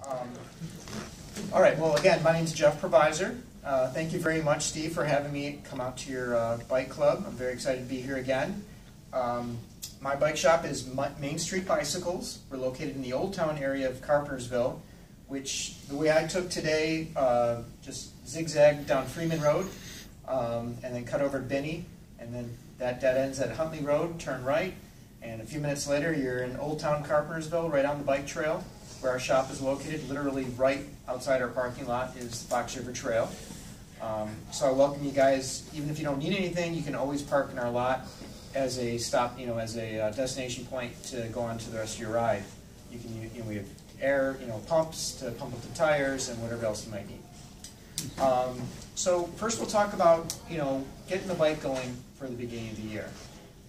All right, well, again, my name is Jeff Provisor. Thank you very much, Steve, for having me come out to your bike club. I'm very excited to be here again. My bike shop is Main Street Bicycles. We're located in the Old Town area of Carpentersville, which the way I took today, just zigzag down Freeman Road, and then cut over to Binney, and then that dead ends at Huntley Road, turn right, and a few minutes later you're in Old Town Carpentersville, right on the bike trail, where our shop is located. Literally right outside our parking lot is the Fox River Trail. So I welcome you guys. Even if you don't need anything, you can always park in our lot as a stop, as a destination point to go on to the rest of your ride. You can, we have air, pumps to pump up the tires and whatever else you might need. So first we'll talk about, getting the bike going for the beginning of the year.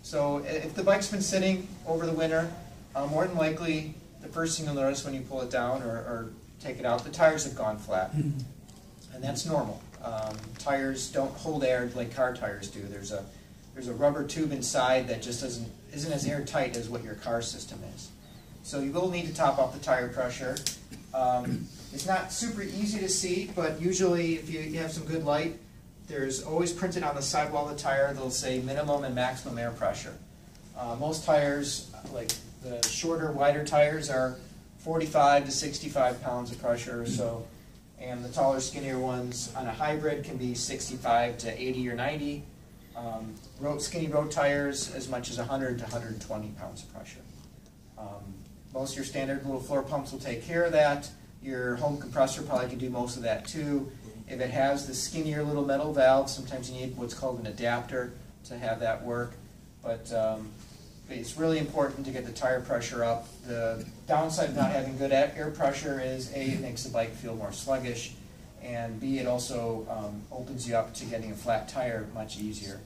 So if the bike's been sitting over the winter, more than likely the first thing you'll notice when you pull it down or take it out, the tires have gone flat. And that's normal. Tires don't hold air like car tires do. There's a rubber tube inside that just isn't as airtight as what your car system is. So you will need to top off the tire pressure. It's not super easy to see, but usually if you have some good light, there's always printed on the sidewall of the tire, they'll say minimum and maximum air pressure. Most tires, like the shorter, wider tires, are 45 to 65 pounds of pressure or so, and the taller, skinnier ones on a hybrid can be 65 to 80 or 90. Skinny road tires, as much as 100 to 120 pounds of pressure. Most of your standard little floor pumps will take care of that. Your home compressor probably can do most of that too. If it has the skinnier little metal valve, sometimes you need what's called an adapter to have that work. But it's really important to get the tire pressure up. The downside of not having good air pressure is A, it makes the bike feel more sluggish, and B, it also opens you up to getting a flat tire much easier.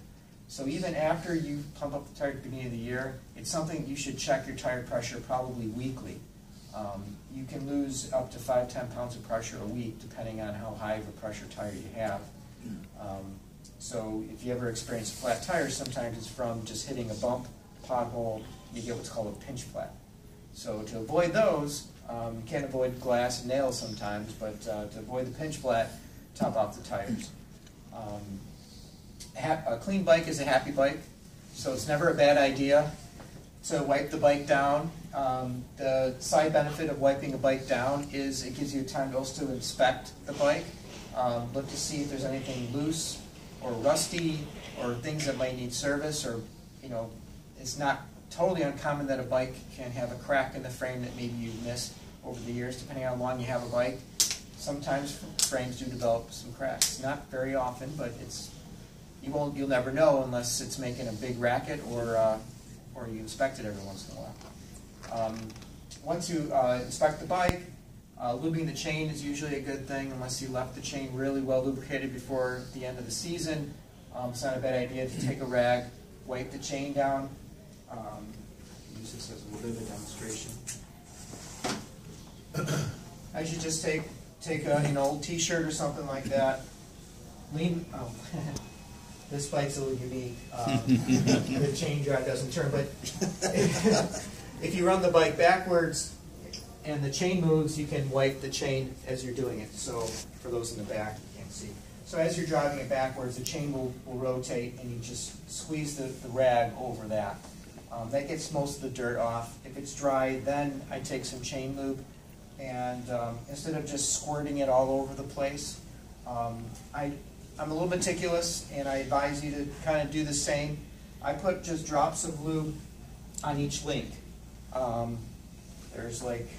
So even after you pump up the tire at the beginning of the year, it's something you should check your tire pressure probably weekly. You can lose up to 5–10 pounds of pressure a week depending on how high of a pressure tire you have. So if you ever experience a flat tire, sometimes it's from just hitting a bump, pothole, you get what's called a pinch flat. So to avoid those, you can't avoid glass and nails sometimes, but to avoid the pinch flat, top off the tires. A clean bike is a happy bike, so it's never a bad idea to wipe the bike down. The side benefit of wiping a bike down is it gives you time to also inspect the bike, look to see if there's anything loose or rusty or things that might need service, or it's not totally uncommon that a bike can have a crack in the frame that maybe you've missed over the years, depending on how long you have a bike. Sometimes frames do develop some cracks. Not very often, but you'll never know unless it's making a big racket or you inspect it every once in a while. Once you inspect the bike, lubing the chain is usually a good thing, unless you left the chain really well lubricated before the end of the season. It's not a bad idea to take a rag, wipe the chain down. Use this as a little bit of a demonstration. I should just take an old T-shirt or something like that. This bike's a little unique. The chain drive doesn't turn, but if you run the bike backwards and the chain moves, you can wipe the chain as you're doing it. So for those in the back, you can't see. So as you're driving it backwards, the chain will rotate, and you just squeeze the rag over that. That gets most of the dirt off. If it's dry, then I take some chain lube, and instead of just squirting it all over the place, I'm a little meticulous, and I advise you to kind of do the same. I put just drops of lube on each link. There's like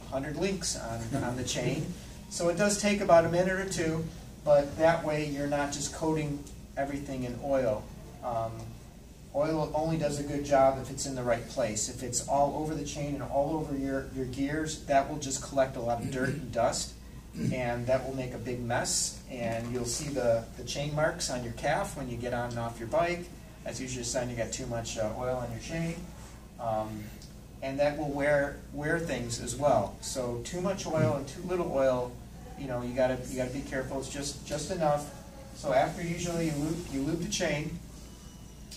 100 links on the chain, so it does take about a minute or two, but that way you're not just coating everything in oil. Oil only does a good job if it's in the right place. If it's all over the chain and all over your gears, that will just collect a lot of dirt and dust, and that will make a big mess, and you'll see the chain marks on your calf when you get on and off your bike. That's usually a sign you got too much oil on your chain, and that will wear things as well. So too much oil and too little oil, you gotta be careful. It's just enough. So after usually you lube the chain,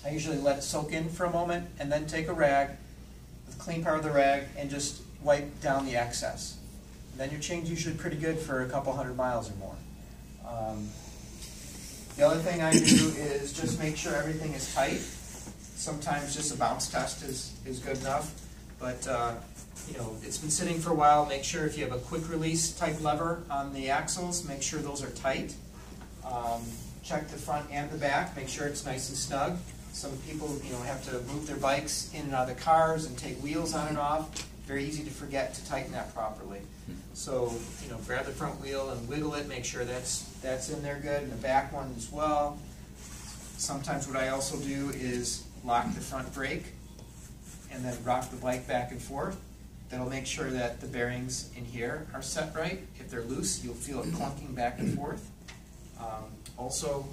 I usually let it soak in for a moment, and then take a rag, the clean part of the rag, and just wipe down the excess. Then your chain's usually pretty good for a couple 100 miles or more. The other thing I do is just make sure everything is tight. Sometimes just a bounce test is good enough, but you know, it's been sitting for a while. Make sure if you have a quick release type lever on the axles, make sure those are tight. Check the front and the back, make sure it's nice and snug. Some people, you know, have to move their bikes in and out of the cars and take wheels on and off. Very easy to forget to tighten that properly. So, you know, grab the front wheel and wiggle it, make sure that's in there good, and the back one as well. Sometimes what I also do is lock the front brake and then rock the bike back and forth. That'll make sure that the bearings in here are set right. If they're loose, you'll feel it clunking back and forth. Also,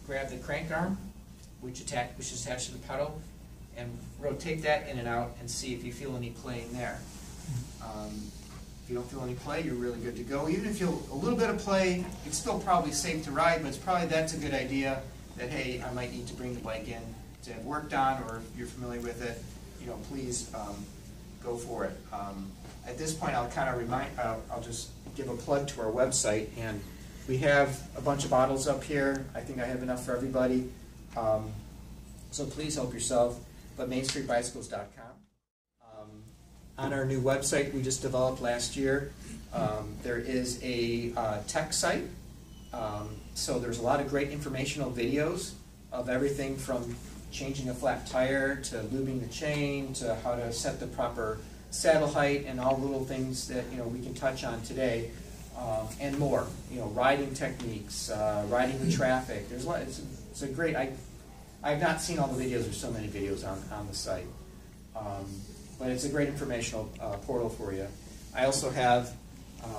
grab the crank arm, which is attached to the pedal, and rotate that in and out and see if you feel any play in there. If you don't feel any play, you're really good to go. Even if you feel a little bit of play, it's still probably safe to ride, but it's probably that's a good idea that, hey, I might need to bring the bike in to have worked on, or if you're familiar with it, you know, please go for it. At this point, I'll kind of I'll just give a plug to our website, and we have a bunch of bottles up here. I think I have enough for everybody. So please help yourself, but mainstreetbicycles.com. On our new website we just developed last year, there is a tech site. So there's a lot of great informational videos of everything from changing a flat tire to lubing the chain to how to set the proper saddle height and all the little things that, you know, we can touch on today, and more. You know, riding techniques, riding the traffic. There's a lot. It's a great. I've not seen all the videos. There's so many videos on the site, but it's a great informational portal for you. I also have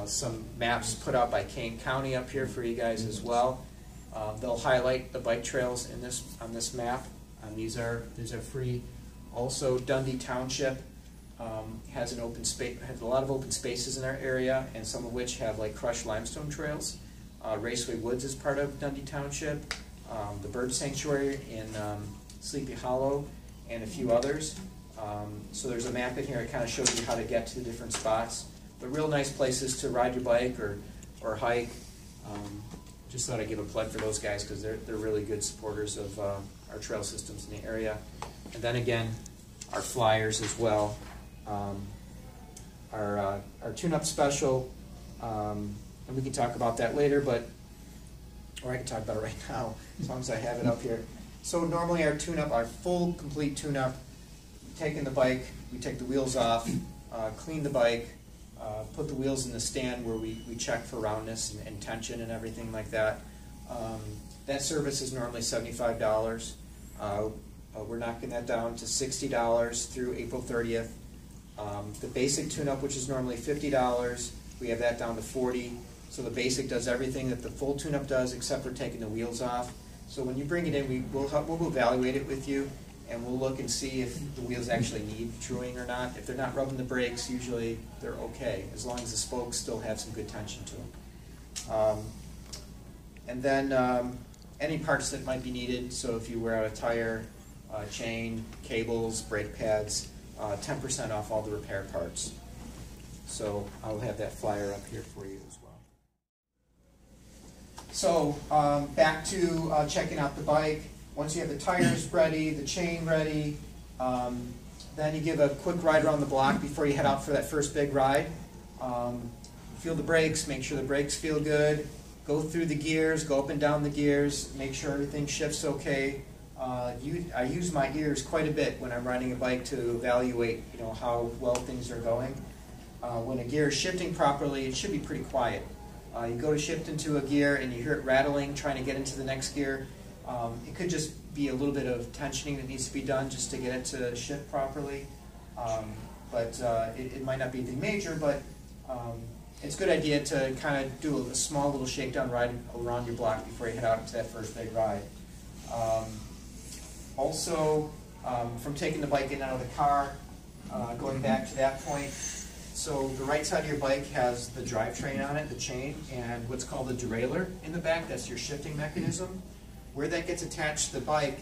some maps put out by Kane County up here for you guys as well. They'll highlight the bike trails on this map. These are free. Also, Dundee Township has an open space, has a lot of open spaces in our area, and some of which have like crushed limestone trails. Raceway Woods is part of Dundee Township. The Bird Sanctuary in Sleepy Hollow, and a few others. So there's a map in here that kind of shows you how to get to the different spots. But real nice places to ride your bike or hike. Just thought I'd give a plug for those guys because they're really good supporters of our trail systems in the area. And then again, our flyers as well. Our tune-up special, and we can talk about that later, or I can talk about it right now, as long as I have it up here. So normally our tune-up, our full, complete tune-up, taking the bike, we take the wheels off, clean the bike, put the wheels in the stand where we check for roundness and tension and everything like that. That service is normally $75. We're knocking that down to $60 through April 30th. The basic tune-up, which is normally $50, we have that down to $40. So the basic does everything that the full tune-up does except for taking the wheels off. So when you bring it in, we'll evaluate it with you, and we'll look and see if the wheels actually need truing or not. If they're not rubbing the brakes, usually they're okay, as long as the spokes still have some good tension to them. And then any parts that might be needed, so if you wear out a tire, chain, cables, brake pads, 10% off all the repair parts. So I'll have that flyer up here for you as well. So back to checking out the bike. Once you have the tires ready, the chain ready, then you give a quick ride around the block before you head out for that first big ride. Feel the brakes, make sure the brakes feel good. Go through the gears, go up and down the gears, make sure everything shifts okay. I use my ears quite a bit when I'm riding a bike to evaluate, you know, how well things are going. When a gear is shifting properly, it should be pretty quiet. You go to shift into a gear and you hear it rattling, trying to get into the next gear. It could just be a little bit of tensioning that needs to be done just to get it to shift properly. It might not be anything major, but it's a good idea to kind of do a small little shakedown ride around your block before you head out to that first big ride. Also, from taking the bike in and out of the car, going back to that point, so the right side of your bike has the drivetrain on it, the chain, and what's called a derailleur in the back. That's your shifting mechanism. Where that gets attached to the bike,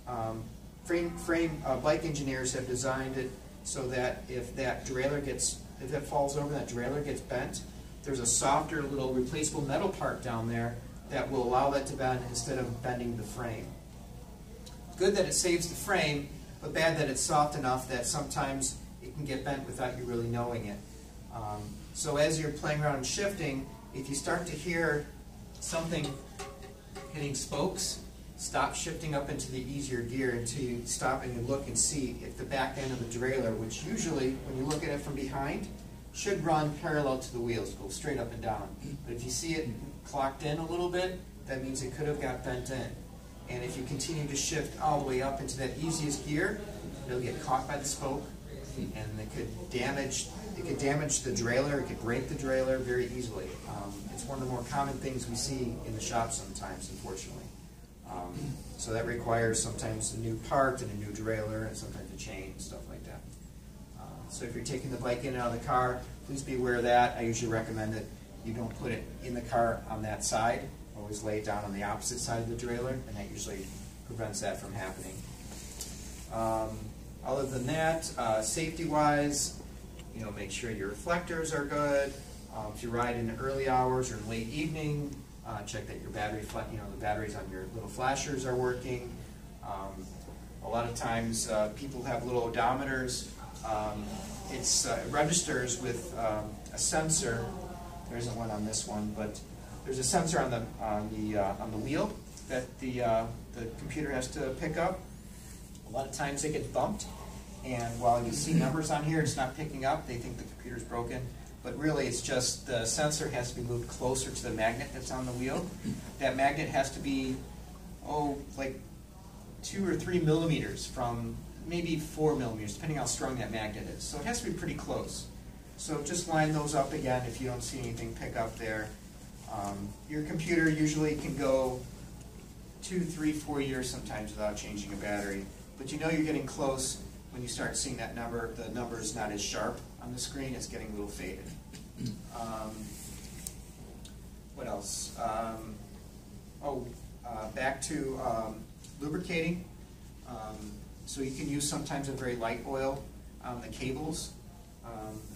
bike engineers have designed it so that if that derailleur gets if that falls over, that derailleur gets bent, there's a softer little replaceable metal part down there that will allow that to bend instead of bending the frame. Good that it saves the frame, but bad that it's soft enough that sometimes it can get bent without you really knowing it. So as you're playing around and shifting, if you start to hear something hitting spokes, stop shifting up into the easier gear until you stop and you look and see if the back end of the derailleur, which usually, when you look at it from behind, should run parallel to the wheels, go straight up and down. But if you see it clocked in a little bit, that means it could have got bent in. And if you continue to shift all the way up into that easiest gear, it'll get caught by the spoke, and it could damage the derailleur, it could break the derailleur very easily. It's one of the more common things we see in the shop sometimes, unfortunately. So that requires sometimes a new part and a new derailleur and sometimes a chain and stuff like that. So if you're taking the bike in and out of the car, please be aware of that. I usually recommend that you don't put it in the car on that side. Always lay it down on the opposite side of the derailleur, and that usually prevents that from happening. Other than that, safety-wise, make sure your reflectors are good. If you ride in the early hours or late evening, check that your battery, the batteries on your little flashers are working. A lot of times, people have little odometers. It registers with a sensor. There isn't one on this one, but there's a sensor on the wheel that the computer has to pick up. A lot of times it gets bumped, and while you see numbers on here, it's not picking up. They think the computer's broken, but really it's just the sensor has to be moved closer to the magnet that's on the wheel. That magnet has to be, like 2 or 3 millimeters from maybe 4 millimeters, depending how strong that magnet is. So it has to be pretty close. So just line those up again if you don't see anything pick up there. Your computer usually can go 2, 3, 4 years sometimes without changing a battery. But you're getting close when you start seeing that number. The number is not as sharp on the screen. It's getting a little faded. What else? Back to lubricating. So you can use sometimes a very light oil on the cables.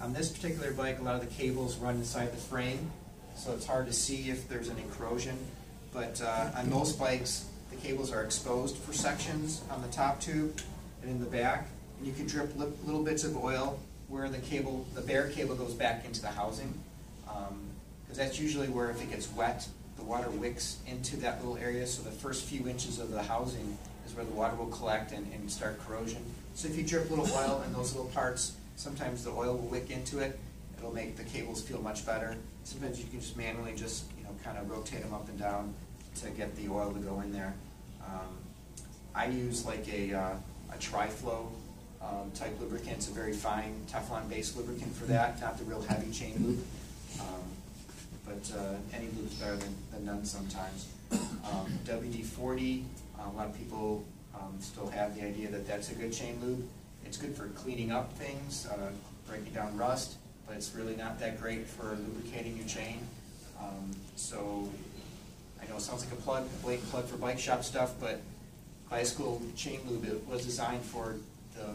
On this particular bike, a lot of the cables run inside the frame, so it's hard to see if there's any corrosion. But on most bikes, the cables are exposed for sections on the top tube and in the back, and you can drip little bits of oil where the bare cable goes back into the housing, because that's usually where, if it gets wet, the water wicks into that little area. So the first few inches of the housing is where the water will collect and start corrosion. So if you drip a little oil in those little parts, sometimes the oil will wick into it. It'll make the cables feel much better. Sometimes you can just manually kind of rotate them up and down to get the oil to go in there. I use like a Tri-Flow type lubricant. It's a very fine Teflon-based lubricant for that, not the real heavy chain lube. But any lube's better than none sometimes. WD-40, a lot of people still have the idea that that's a good chain lube. It's good for cleaning up things, breaking down rust, but it's really not that great for lubricating your chain. So I know it sounds like a blatant plug for bike shop stuff, but bicycle chain lube, it was designed for the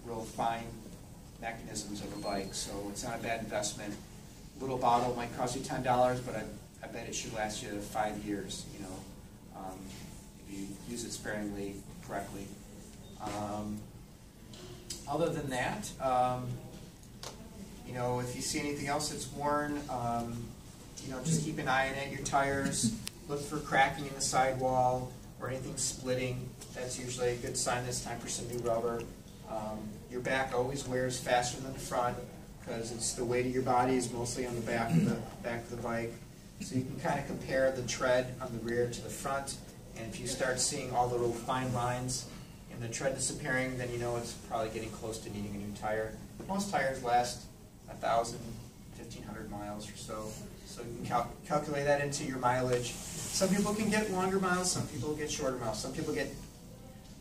real fine mechanisms of a bike, so it's not a bad investment. A little bottle might cost you $10, but I bet it should last you 5 years, if you use it sparingly, correctly. Other than that, if you see anything else that's worn, just keep an eye on it. Your tires, look for cracking in the sidewall or anything splitting. That's usually a good sign that it's time for some new rubber. Your back always wears faster than the front because it's the weight of your body is mostly on the back of the bike. So you can kind of compare the tread on the rear to the front, and if you start seeing all the little fine lines in the tread disappearing, then you know it's probably getting close to needing a new tire. Most tires last 1,000, 1,500 miles or so. So you can calculate that into your mileage. Some people can get longer miles, some people get shorter miles. Some people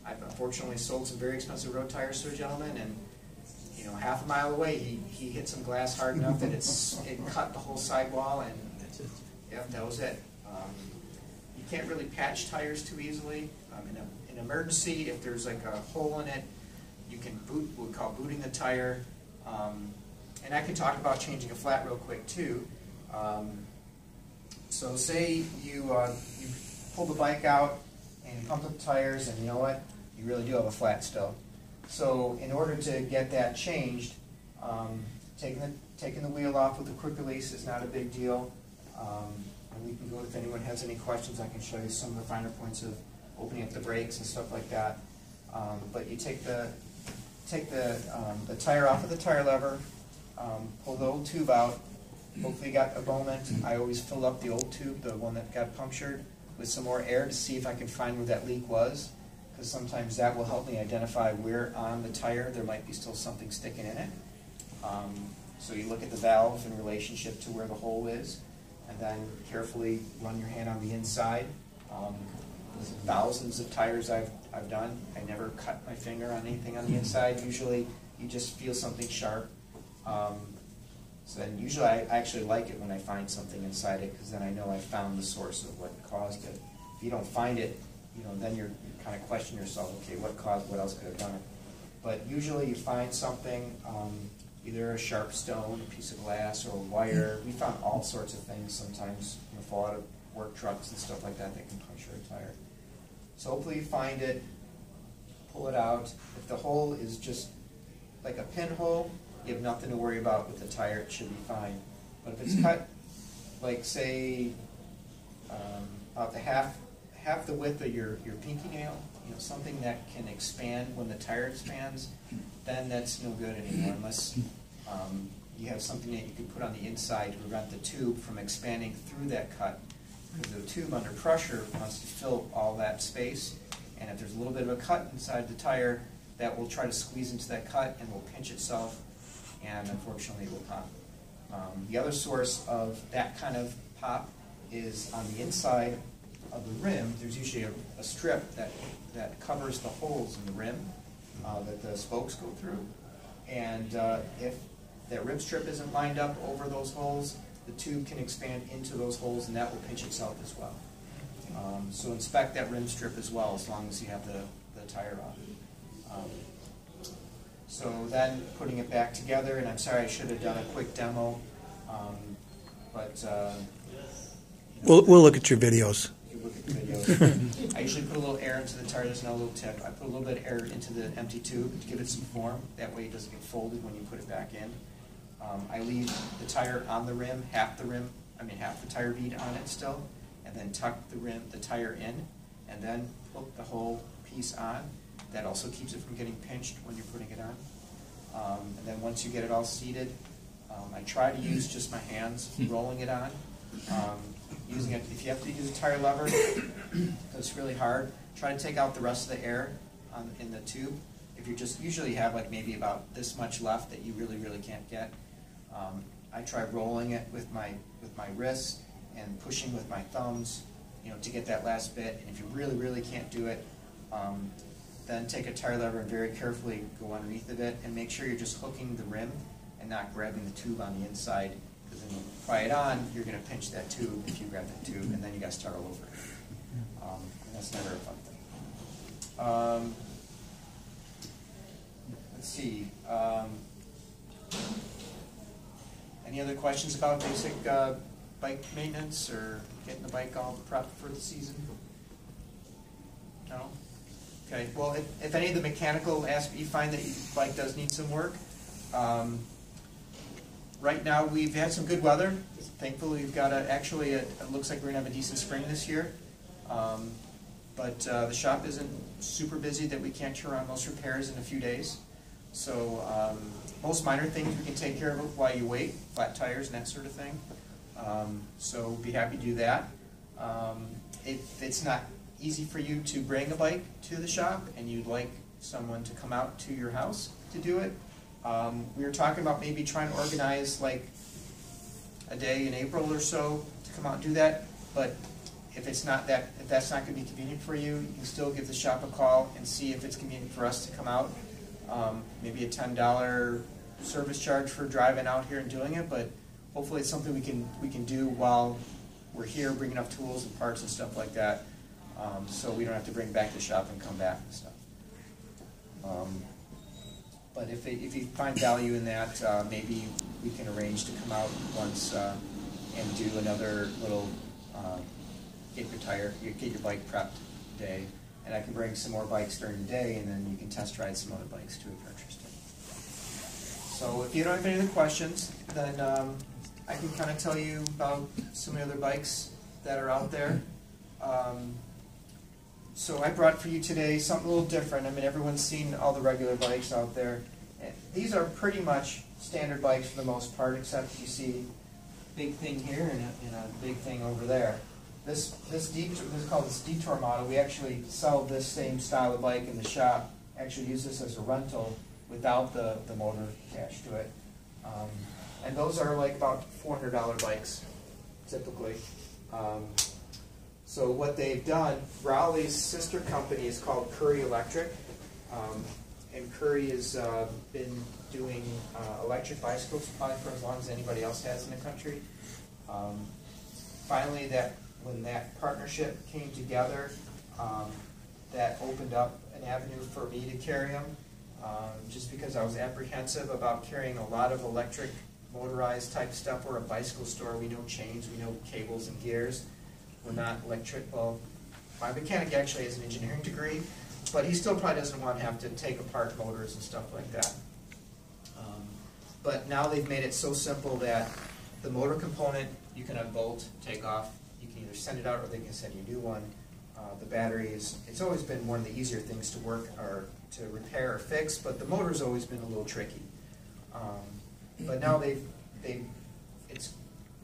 I've unfortunately sold some very expensive road tires to a gentleman, and half a mile away he hit some glass hard enough that it cut the whole sidewall, and yep, that was it. You can't really patch tires too easily. In an emergency, if there's like a hole in it, you can we call booting the tire. And I can talk about changing a flat real quick too. So say you pull the bike out and you pump up the tires, and you know what? You really do have a flat still. So in order to get that changed, taking the wheel off with a quick release is not a big deal. And we can go, if anyone has any questions, I can show you some of the finer points of opening up the brakes and stuff like that. But you take the tire off of the tire lever, pull the old tube out. Hopefully you got a moment. I always fill up the old tube, the one that got punctured, with some more air to see if I can find where that leak was, because sometimes that will help me identify where on the tire there might be still something sticking in it. So you look at the valve in relationship to where the hole is, and then carefully run your hand on the inside. There's thousands of tires I've done. I never cut my finger on anything on the inside. Usually you just feel something sharp. So then usually I actually like it when I find something inside it, because then I know I found the source of what caused it. If you don't find it, then you kind of question yourself, okay, what else could have done it? But usually you find something, either a sharp stone, a piece of glass, or a wire. We found all sorts of things sometimes, fall out of work trucks and stuff like that can puncture a tire. So hopefully you find it, pull it out. If the hole is just like a pinhole, you have nothing to worry about with the tire, it should be fine. But if it's cut, like say, about the half the width of your pinky nail, something that can expand when the tire expands, then that's no good anymore, unless you have something that you can put on the inside to prevent the tube from expanding through that cut. Because the tube under pressure wants to fill all that space, and if there's a little bit of a cut inside the tire, that will try to squeeze into that cut and will pinch itself, and unfortunately it will pop. The other source of that kind of pop is on the inside of the rim. There's usually a strip that covers the holes in the rim that the spokes go through, and if that rim strip isn't lined up over those holes, the tube can expand into those holes, and that will pinch itself as well. So inspect that rim strip as well, as long as you have the tire on. So then putting it back together, and I'm sorry I should have done a quick demo, but we'll look at your videos. You look at the videos. I usually put a little air into the tire. There's another little tip. I put a little bit of air into the empty tube to give it some form. That way it doesn't get folded when you put it back in. I leave the tire on the rim, half the tire bead on it still, and then tuck the tire in, and then put the whole piece on. That also keeps it from getting pinched when you're putting it on. And then once you get it all seated, I try to use just my hands rolling it on. Using it, if you have to use a tire lever, it's really hard. Try to take out the rest of the air in the tube. If you usually have like maybe about this much left that you really can't get. I try rolling it with my wrists and pushing with my thumbs, to get that last bit. And if you really can't do it, then take a tire lever and very carefully go underneath of it, and make sure you're just hooking the rim and not grabbing the tube on the inside, because when you pry it on, you're going to pinch that tube if you grab that tube, and then you got to start all over. And that's never a fun thing. Let's see. Any other questions about basic bike maintenance or getting the bike all prepped for the season? No? Okay, well, if any of the mechanical aspects you find that your bike does need some work, right now we've had some good weather. Thankfully, we've got it looks like we're going to have a decent spring this year. But the shop isn't super busy that we can't turn around most repairs in a few days. So most minor things we can take care of while you wait, flat tires and that sort of thing. So be happy to do that. If it's not easy for you to bring a bike to the shop and you'd like someone to come out to your house to do it, we were talking about maybe trying to organize like a day in April or so to come out and do that. But if that's not going to be convenient for you, you can still give the shop a call and see if it's convenient for us to come out. Maybe a $10 service charge for driving out here and doing it, but hopefully it's something we can do while we're here, bring enough tools and parts and stuff like that, so we don't have to bring it back to the shop and come back and stuff. But if you find value in that, maybe we can arrange to come out once and do another little get your bike prepped day. And I can bring some more bikes during the day, and then you can test ride some other bikes too if you're interested. So if you don't have any other questions, then I can kind of tell you about some of the other bikes that are out there. So I brought for you today something a little different. I mean, everyone's seen all the regular bikes out there. These are pretty much standard bikes for the most part, except you see a big thing here and a big thing over there. This is called this Detour model. We actually sell this same style of bike in the shop. Actually use this as a rental without the motor attached to it. And those are like about $400 bikes, typically. So what they've done, Raleigh's sister company is called Curry Electric. And Curry has been doing electric bicycles probably for as long as anybody else has in the country. Finally, when that partnership came together, that opened up an avenue for me to carry them, just because I was apprehensive about carrying a lot of electric motorized type stuff. We're a bicycle store. We know chains, we know cables and gears. We're not electric. Well, my mechanic actually has an engineering degree, but he still probably doesn't want to have to take apart motors and stuff like that. But now they've made it so simple that the motor component you can unbolt, take off. You can either send it out or they can send you a new one. The battery it's always been one of the easier things to work or to repair or fix, but the motor's always been a little tricky. But now it's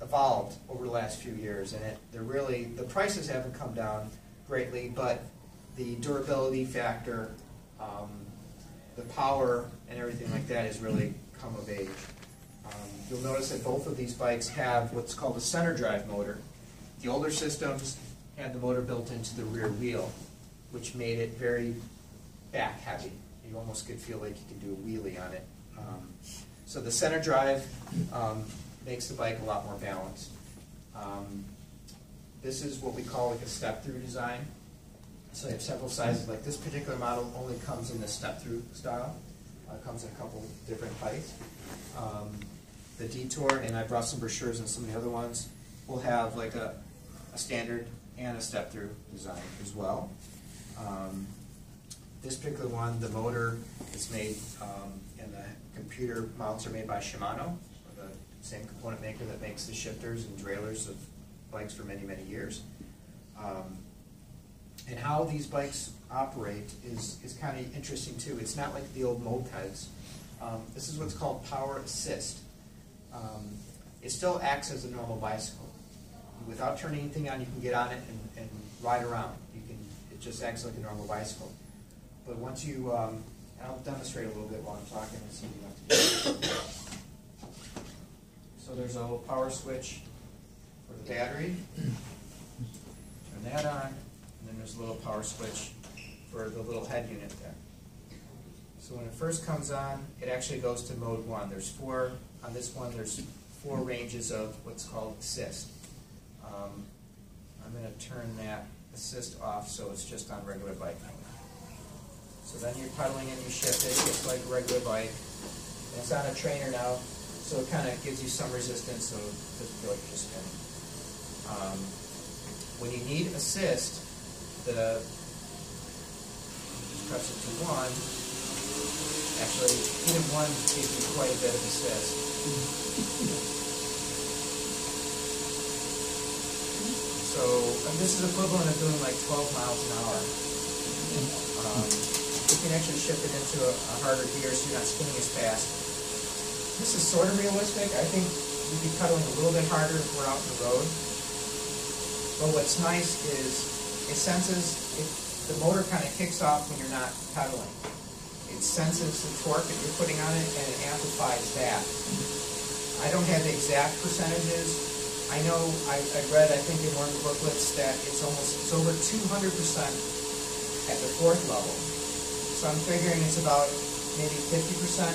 evolved over the last few years, and the prices haven't come down greatly, but the durability factor, the power, and everything like that has really come of age. You'll notice that both of these bikes have what's called a center drive motor. The older systems had the motor built into the rear wheel, which made it very back heavy. You almost could feel like you could do a wheelie on it. So the center drive makes the bike a lot more balanced. This is what we call like a step-through design. So you have several sizes. Like this particular model only comes in the step-through style. It comes in a couple different heights. The Detour, and I brought some brochures on some of the other ones, will have like a standard and a step-through design as well. This particular one, the motor is made, and the computer mounts are made by Shimano, the same component maker that makes the shifters and derailleurs of bikes for many, many years. And how these bikes operate is kind of interesting too. It's not like the old mopeds. This is what's called power assist. It still acts as a normal bicycle. Without turning anything on, you can get on it and ride around. It just acts like a normal bicycle. But once you, and I'll demonstrate a little bit while I'm talking and see what you have to do. So there's a little power switch for the battery. Turn that on, and then there's a little power switch for the little head unit there. So when it first comes on, it actually goes to mode 1. There's on this one, there's 4 ranges of what's called assist. I'm going to turn that assist off so it's just on regular bike mode. So then you're pedaling and you shift it just like a regular bike. And it's on a trainer now, so it kind of gives you some resistance so it doesn't feel like you're just spinning. When you need assist, just press it to 1. Actually, even 1 gives you quite a bit of assist. So this is equivalent of doing like 12 miles an hour. You can actually shift it into a harder gear so you're not spinning as fast. This is sort of realistic. I think you'd be pedaling a little bit harder if we're out on the road. But what's nice is the motor kind of kicks off when you're not pedaling. It senses the torque that you're putting on it and it amplifies that. I don't have the exact percentages. I know I read, I think in one of the booklets, that it's over 200% at the 4th level. So I'm figuring it's about maybe 50%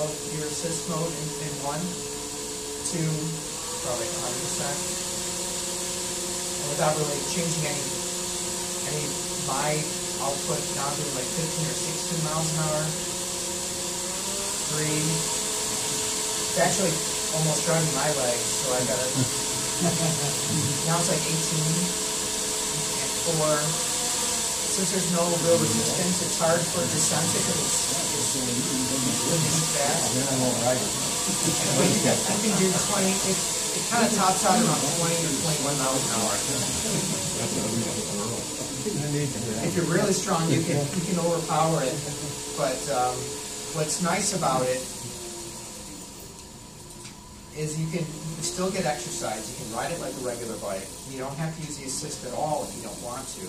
of your assist mode in 1, 2, probably 100%. And without really changing my output, now I'm doing like 15 or 16 miles an hour. 3. It's actually almost driving my legs, so I gotta. Now it's like 18 and 4. Since there's no real resistance, it's hard for descent because it's really fast. Anyway, you can do 20. It kind of tops out around 20 or 21 miles an hour. If you're really strong, you can overpower it. But what's nice about it is you can still get exercise. You can ride it like a regular bike. You don't have to use the assist at all if you don't want to.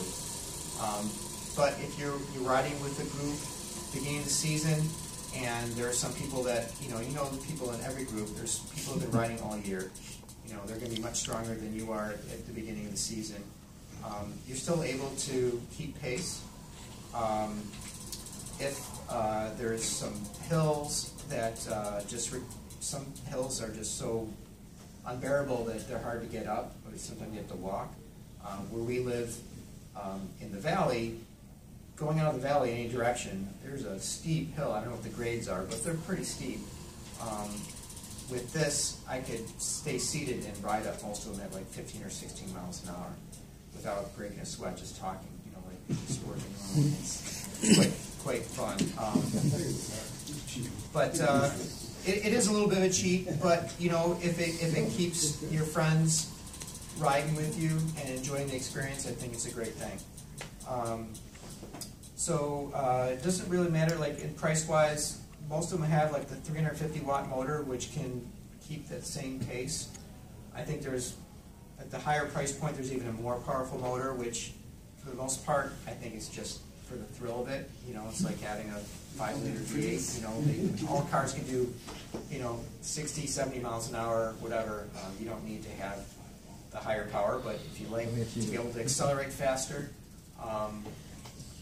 But if you're riding with a group beginning of the season, and there are some people that, you know the people in every group, there's people who have been riding all year. They're going to be much stronger than you are at the beginning of the season. You're still able to keep pace. If there's some hills that some hills are just so unbearable that they're hard to get up, or sometimes you have to walk. Where we live in the valley, going out of the valley in any direction, there's a steep hill. I don't know what the grades are, but they're pretty steep. With this, I could stay seated and ride up most of them at like 15 or 16 miles an hour without breaking a sweat, just talking, like sporting around. It's quite fun. But it is a little bit of a cheat, but if it keeps your friends riding with you and enjoying the experience, I think it's a great thing. It doesn't really matter, like in price-wise, most of them have like the 350-watt motor, which can keep that same pace. I think at the higher price point, there's even a more powerful motor, which for the most part, I think it's just for the thrill of it. It's like adding a 5-liter V8. All cars can do, 60, 70 miles an hour, whatever. You don't need to have the higher power, but if you like to be able to accelerate faster,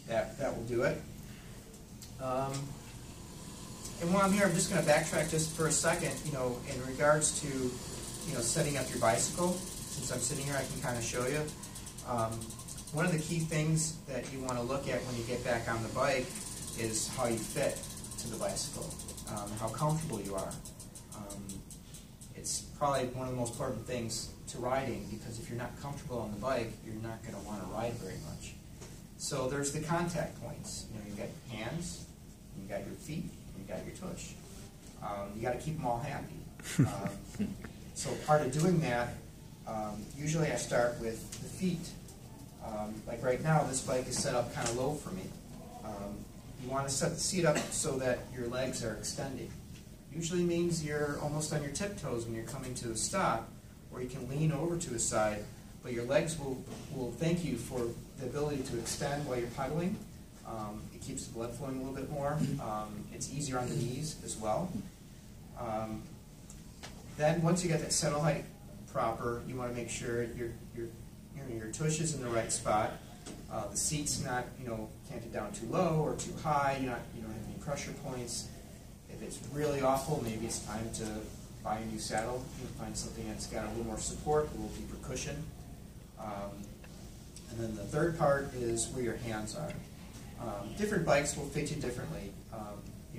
that will do it. And while I'm here, I'm just going to backtrack just for a second, in regards to, setting up your bicycle. Since I'm sitting here, I can kind of show you. One of the key things that you want to look at when you get back on the bike is how you fit to the bicycle, how comfortable you are. It's probably one of the most important things to riding, because if you're not comfortable on the bike, you're not going to want to ride very much. So there's the contact points. You've got your hands, you've got your feet, and you've got your tush. You got to keep them all happy. So part of doing that, usually I start with the feet. Like right now, this bike is set up kind of low for me. You want to set the seat up so that your legs are extended. Usually means you're almost on your tiptoes when you're coming to a stop, or you can lean over to a side, but your legs will thank you for the ability to extend while you're pedaling. It keeps the blood flowing a little bit more. It's easier on the knees as well. Then once you get that saddle height proper, you want to make sure your tush is in the right spot. The seat's not canted down too low or too high. You don't have any pressure points. If it's really awful, maybe it's time to buy a new saddle. Find something that's got a little more support, a little deeper cushion. And then the third part is where your hands are. Different bikes will fit you differently.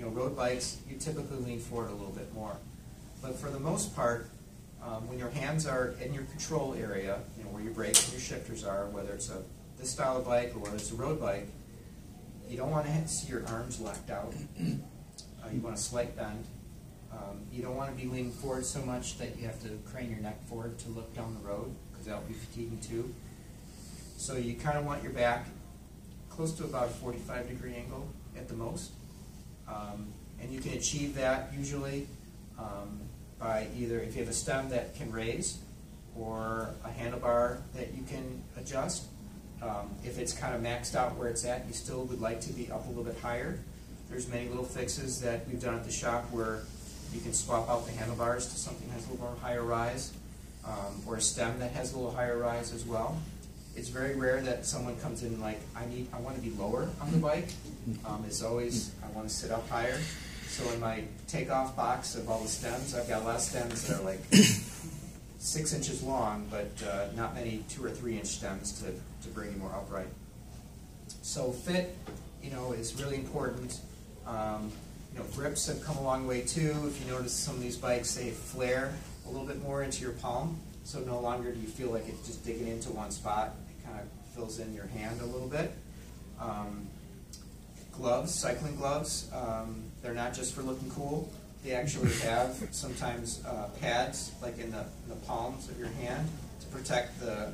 Road bikes, you typically lean forward a little bit more. But for the most part, when your hands are in your control area, where your brakes and your shifters are, whether it's this style of bike or whether it's a road bike, you don't want to see your arms locked out. You want a slight bend. You don't want to be leaning forward so much that you have to crane your neck forward to look down the road, because that will be fatiguing too. So you kind of want your back close to about a 45-degree angle at the most. And you can achieve that usually by either, if you have a stem that can raise, or a handlebar that you can adjust. If it's kind of maxed out where it's at, you still would like to be up a little bit higher. There's many little fixes that we've done at the shop where you can swap out the handlebars to something that has a little more higher rise, or a stem that has a little higher rise as well. It's very rare that someone comes in like, I want to be lower on the bike. It's always, I want to sit up higher. So in my takeoff box of all the stems, I've got a lot of stems that are like 6 inches long, but not many 2 or 3 inch stems to bring you more upright. So fit, is really important. grips have come a long way too. If you notice some of these bikes, they flare a little bit more into your palm, so no longer do you feel like it's just digging into one spot. It kind of fills in your hand a little bit. Gloves, cycling gloves, they're not just for looking cool. They actually have sometimes pads like in the palms of your hand to protect the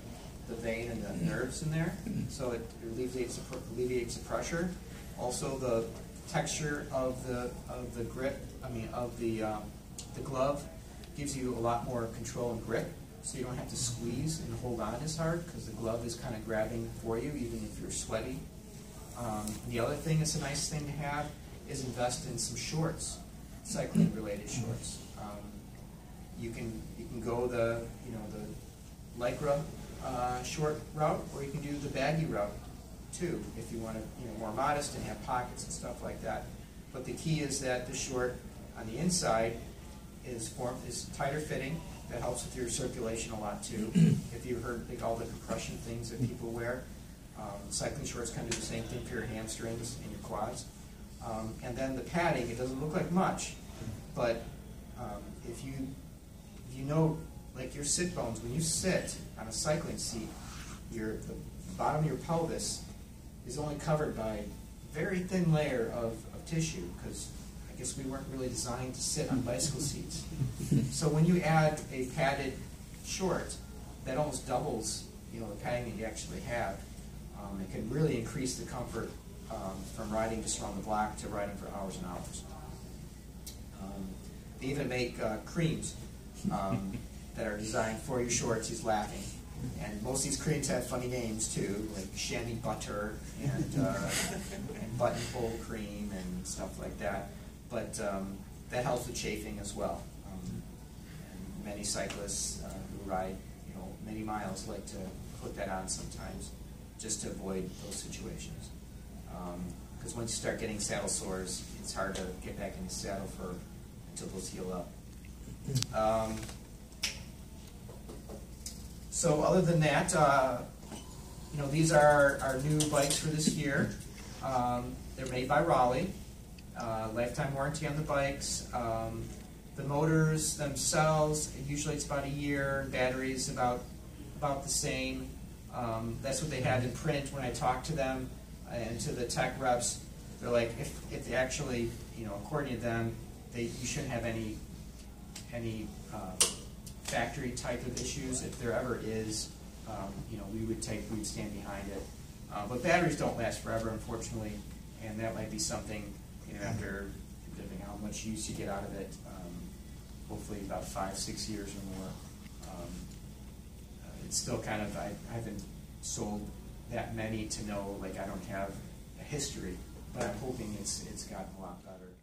vein and the nerves in there, so it alleviates the pressure. Also, the texture of the grip, of the glove, gives you a lot more control and grip, so you don't have to squeeze and hold on as hard because the glove is kind of grabbing for you, even if you're sweaty. The other thing that's a nice thing to have is invest in some shorts, cycling-related shorts. You can go the Lycra short route, or you can do the baggy route too, if you want to more modest and have pockets and stuff like that. But the key is that the short on the inside is tighter fitting. That helps with your circulation a lot too. If you've heard like all the compression things that people wear, cycling shorts kind of do the same thing for your hamstrings and your quads. And then the padding, it doesn't look like much, but if you know, like your sit bones, when you sit on a cycling seat, the bottom of your pelvis is only covered by a very thin layer of tissue, because I guess we weren't really designed to sit on bicycle seats. So when you add a padded short, that almost doubles the padding that you actually have. It can really increase the comfort from riding just around the block to riding for hours and hours. They even make creams that are designed for your shorts. He's laughing. And most of these creams have funny names too, like chamois butter and buttonhole cream and stuff like that. But that helps with chafing as well. And many cyclists who ride many miles like to put that on sometimes, just to avoid those situations. Because once you start getting saddle sores, it's hard to get back in the saddle until those heal up. So other than that, these are our new bikes for this year. They're made by Raleigh. Lifetime warranty on the bikes. The motors themselves, usually it's about a year. Batteries about the same. That's what they had in print when I talked to them and to the tech reps. They're like, if they actually, according to them, you shouldn't have any factory type of issues. If there ever is, we would stand behind it. But batteries don't last forever, unfortunately, and that might be something, after depending how much use you get out of it, hopefully about 5-6 years or more. It's still kind of, I haven't sold that many to know, like I don't have a history, but I'm hoping it's gotten a lot better.